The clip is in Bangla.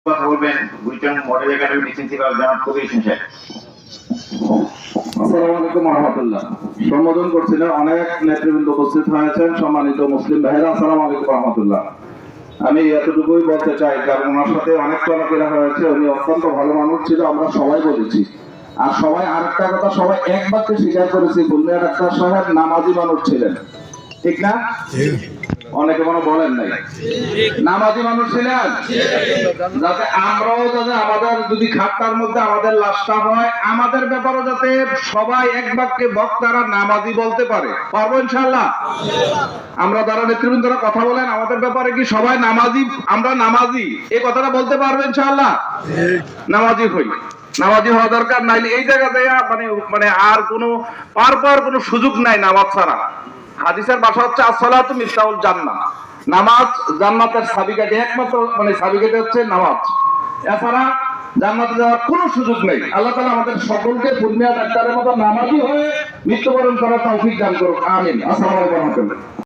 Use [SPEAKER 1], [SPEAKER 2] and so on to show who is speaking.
[SPEAKER 1] কথা বলবেন বুইটন মডেল একাডেমি প্রিন্সিপাল জনাব কবির হোসেন সাহেব।
[SPEAKER 2] আসসালামু আলাইকুম ওয়া রাহমাতুল্লাহ। সম্বোধন করছিলেন অনেক নেতৃবৃন্দ উপস্থিত হয়েছেন, সম্মানিত মুসলিম ভাইরা, আসসালামু আলাইকুম ওয়া রাহমাতুল্লাহ। আমি এতটুকুই বলতে চাই, কারণ ওনার সাথে অনেক চলাফেরা হয়েছে, উনি অত্যন্ত ভালো মানুষ ছিল, আমরা সবাই বলেছি। আর সবাই আরেকটা কথা, সবাই এক বাক্যে স্বীকার করেছি, বুনিয়া ডাক্তার সাহেব নামাজি মানুষ ছিলেন, ঠিক না? অনেকে মনে বলেন নাই নামাজি মানুষ ছিলেন, যাতে আমরাও যাতে আমাদের যদি খাতার মধ্যে আমাদের লাশটা হয়, আমাদের ব্যাপারে যাতে সবাই এক বাক্যে বক্তারা নামাজি বলতে পারে। পারবো ইনশাআল্লাহ? আমরা যারা নেতৃবৃন্দরা কথা বলেন আমাদের ব্যাপারে কি সবাই নামাজি, আমরা নামাজি এই কথাটা বলতে পারবে ইনশাআল্লাহ? নামাজি হই, নামাজি হওয়া দরকার, নাইলে এই জায়গাতে মানে আর কোনো পার কোনো সুযোগ নাই নামাজ ছাড়া। হাদিসের ভাষা হচ্ছে আসসালাতু মিফতাহুল জান্নাহ, নামাজ জান্নাতের চাবিকাঠি, একমাত্র মানে চাবিকাঠি হচ্ছে নামাজ। এছাড়া জান্নাতে যাওয়ার কোনো সুযোগ নেই। আল্লাহ তাআলা আমাদের সকলকে দুনিয়া ডাক্তারের মতো নামাজি হয়ে মৃত্যুবরণ করার তৌফিক দান করুক, আমিন। আসসালামু আলাইকুম ওয়া রাহমাতুল্লাহ।